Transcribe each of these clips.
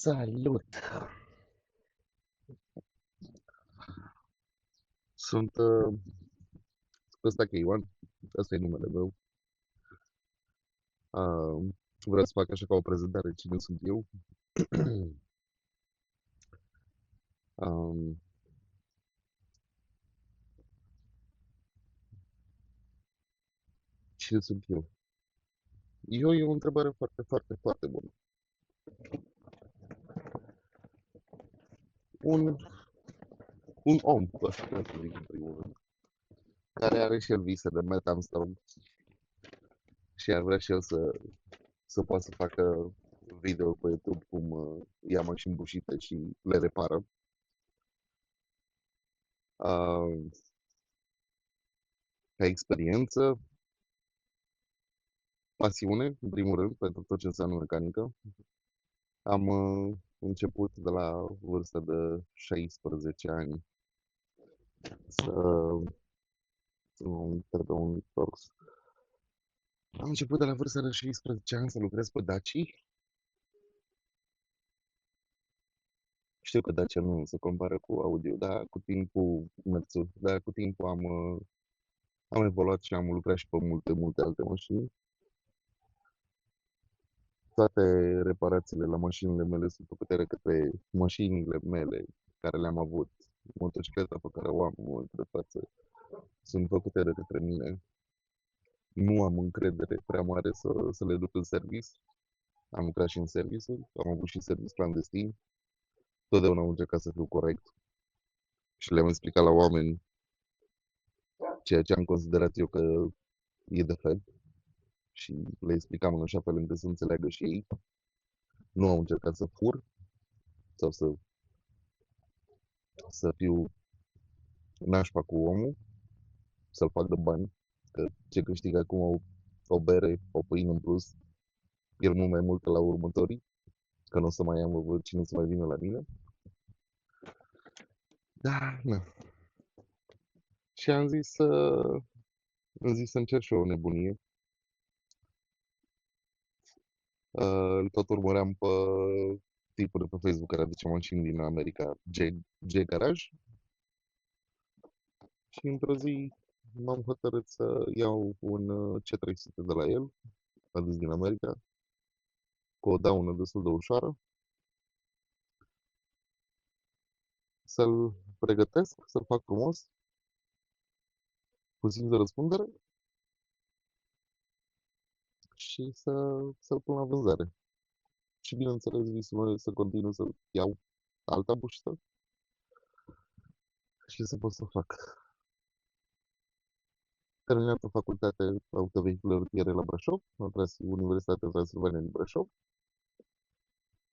Salut! Sunt ăsta că Ioan, ăsta e numele meu. Vreau să fac așa ca o prezentare cine sunt eu. Um, Cine sunt eu? Eu e o întrebare foarte, foarte, foarte bună. Un, un om, ăsta trebuie să zic în primul rând, care are și el vise de Matt Armstrong și ar vrea și el să poată să facă video pe YouTube cum ia mașini bușite și le repară. Uh, Ca experiență, pasiune, în primul rând, pentru tot ce înseamnă mecanică. Am început de la vârsta de 16 ani să trebuie un tors. Am început de la vârsta de 16 ani să lucrez pe Daci. Știu că Dacia nu se compară cu Audio, dar cu timpul mersul, dar cu timpul am evoluat și am lucrat și pe multe, multe alte mașini. Toate reparațiile la mașinile mele sunt făcute de către mașinile mele care le-am avut. Motocicleta pe care o am în momentul de față sunt făcute de către mine. Nu am încredere prea mare să le duc în service. Am lucrat și în serviciu, am avut și serviciu clandestin. Totdeauna am încercat să fiu corect și le-am explicat la oameni ceea ce am considerat eu că e defect și le explicam în așa fel încât să înțeleagă și ei. Nu am încercat să fur sau să fiu nașpa cu omul, să-l fac de bani, că ce câștigă acum o bere, o pâine în plus, pierd mult mai mult la următorii, că nu o să mai am cine să mai vină la mine. Da, na. Și am zis să încerc și eu o nebunie. Îl tot urmăream pe tipul de pe Facebook care aduce mașini din America, G Garage. Și într-o zi m-am hotărât să iau un C300 de la el, adus din America, cu o daună destul de ușoară, să-l pregătesc, să-l fac frumos, cu simț de răspundere și să-l pun la vânzare. Și bineînțeles, visul meu este să continu să iau alta bușită și să pot să fac. Terminat o facultate autovehicule rutiere la Brașov, la Universitatea Transilvania din Brașov.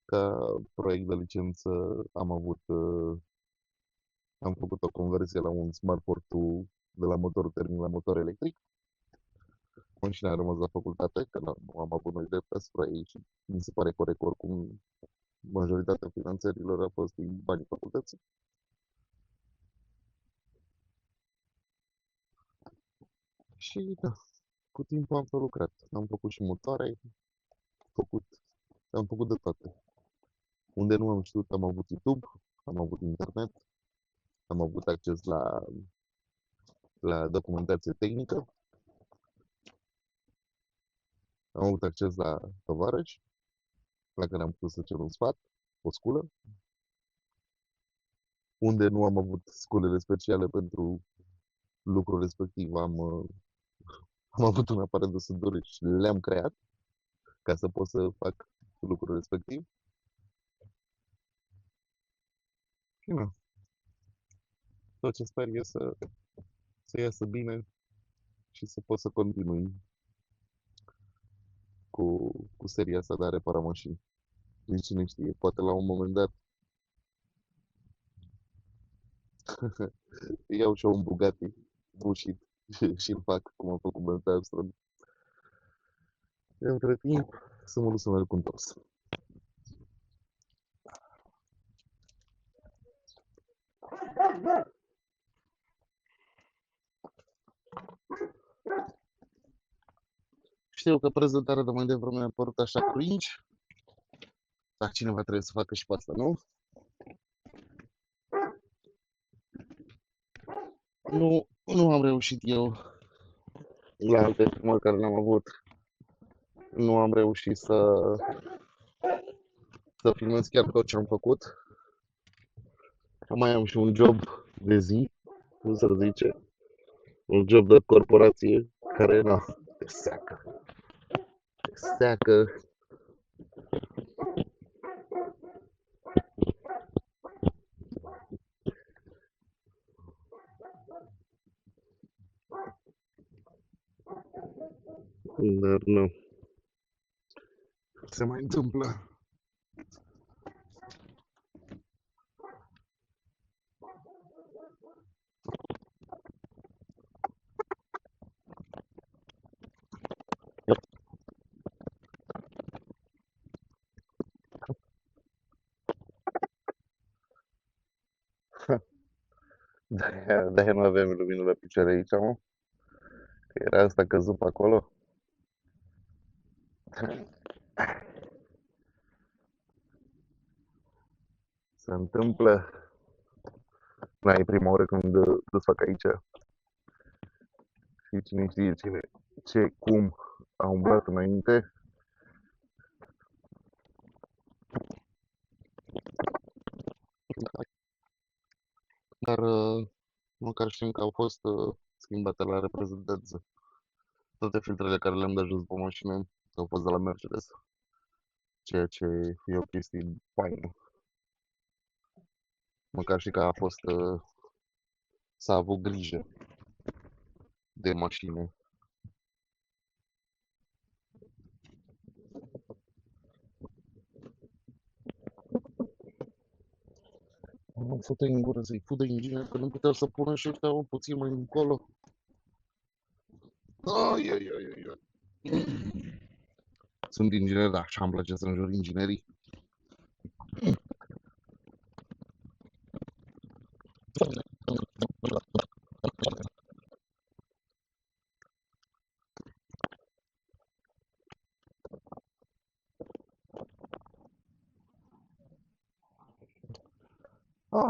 Ca proiect de licență am făcut o conversie la un Smart Fortwo de la motor termic la motor electric. Mașina a rămas la facultate, că nu am avut noi drept asupra ei și mi se pare corect, oricum majoritatea finanțărilor a fost din banii facultății. Și da, cu timpul am tot lucrat. Am făcut și motoare, făcut, am făcut de toate. Unde nu am știut, am avut YouTube, am avut internet, am avut acces la documentație tehnică, am avut acces la tovarăși, la care am putut să cer un sfat, o sculă. Unde nu am avut sculele speciale pentru lucrul respectiv, am avut un aparat de sudure și le-am creat ca să pot să fac lucrul respectiv. Și nu, tot ce sper e să iasă bine și să pot să continui cu seria asta de a repara mașini. Nici cine știe, poate la un moment dat iau și eu un Bugatti bușit și îl fac cum am făcut Bent Armstrong. Între timp, să mă duc să merg cu întors. Știu că prezentarea de mai devreme a părut așa cringe, Dar cineva trebuie să facă și pe asta, nu? Nu am reușit eu la alte filmări care le-am avut. Nu am reușit să filmez chiar tot ce am făcut. Mai am și un job de zi, cum să zice, un job de corporație care, na, te seacă, te seacă. Dar nu, se mai întâmplă. De-aia nu avem lumină la picioare aici, mă. Că era asta căzut pe acolo. Se întâmplă. Na, e prima oară când fac aici. Și cine știe cum a umblat înainte. Dar măcar știm că au fost schimbate la reprezentanță. Toate filtrele care le-am dat jos pe mașină au fost de la Mercedes. Ceea ce e o chestie faină. Măcar și că a fost, s-a avut grijă de mașină. Mă fute în gură să-i fut de inginer, că nu puteau să pună și ăștia puțin mai încolo. Ai, ai, ai, ai, ai. Sunt inginer, dar așa îmi place să înjur inginerii.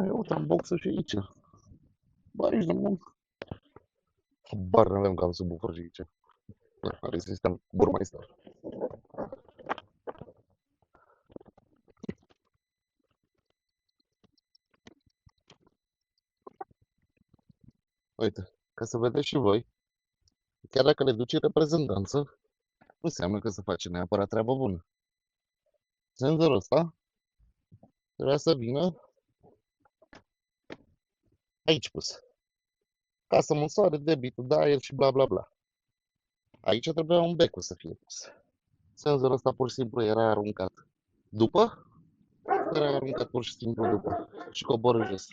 Eu uite, am boxă și aici. Bă, aici de mult. Habar n-aveam că am subwoofer și aici. Are sistem Burmeister. Uite, ca să vedeți și voi, chiar dacă le duci reprezentanță, nu înseamnă că se face neapărat treabă bună. Senzorul ăsta trebuia să vină aici pus, ca să măsoare debitul de aer și bla bla bla. Aici trebuia un becu să fie pus. Senzorul ăsta pur și simplu era aruncat după, era aruncat pur și simplu după și coboră jos.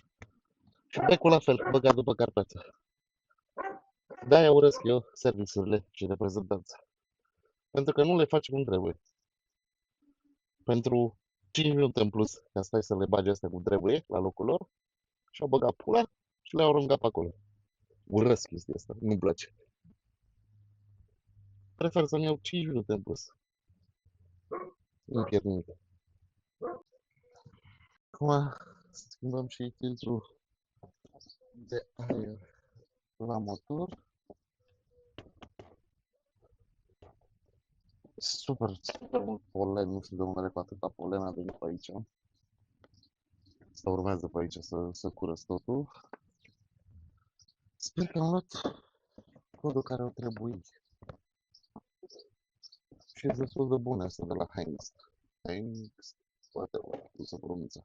Și becul la fel, băgat după carpetă. De-aia urăsc eu serviciurile și reprezentanța. Pentru că nu le faci cum trebuie. Pentru 5 minute în plus, ca stai să le bagi astea cum trebuie, la locul lor, și-au băgat pula și le-au aruncat pe acolo. Urăsc chestia asta, nu-mi place. Prefer să-mi iau 5 minute în plus. Nu pierd nimic. Acum schimbăm și filtrul de aer la motor. Super, super mult polen, nu știu de unde are cu atâta polen a venit pe aici. Asta urmează pe aici să curăț totul. Sper că am luat codul care o trebuie. Și e destul de bun asta de la Heinz. Heinz, poate o să pronunță.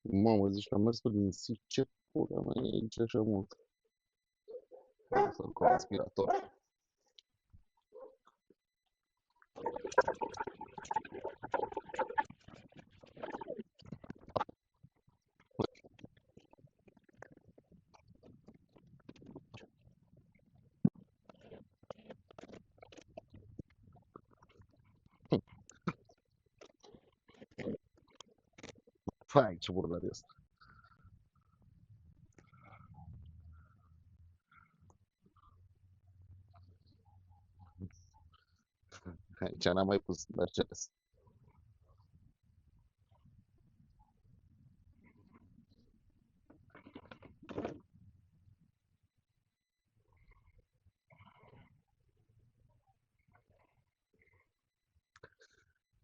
Mamă, zici că am mers pe din SIC, ce pula mea e aici așa mult. Să-l cu aspirator. Hai, ce murdar este. Aici n-am mai pus Mercedes.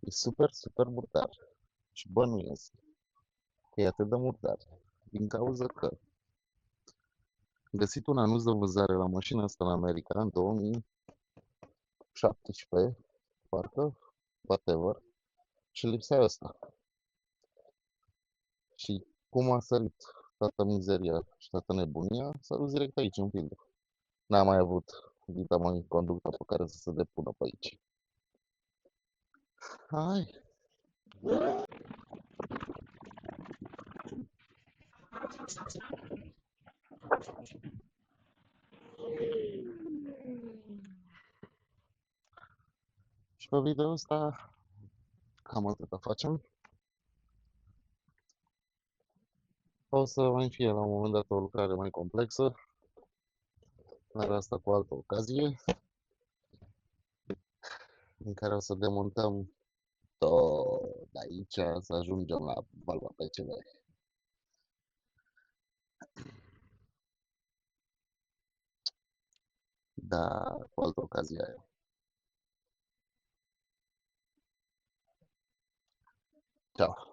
E super, super murdar. Și bănuiesc că e atât de murdar din cauza că am găsit un anunț de vânzare la mașina asta în America în 2017, parcă, whatever, și lipsea ăsta. Și cum a sărit toată mizeria și toată nebunia, s-a dus direct aici, în Pildă. N-a mai avut dita mai conducta pe care să se depună pe aici. Hai, și pe video ăsta cam atâta facem. O să mai fie la un moment dat o lucrare mai complexă, dar asta cu altă ocazie, în care o să demontăm tot de aici să ajungem la Valva PCV. Da, cu altă ocazie. Ciao.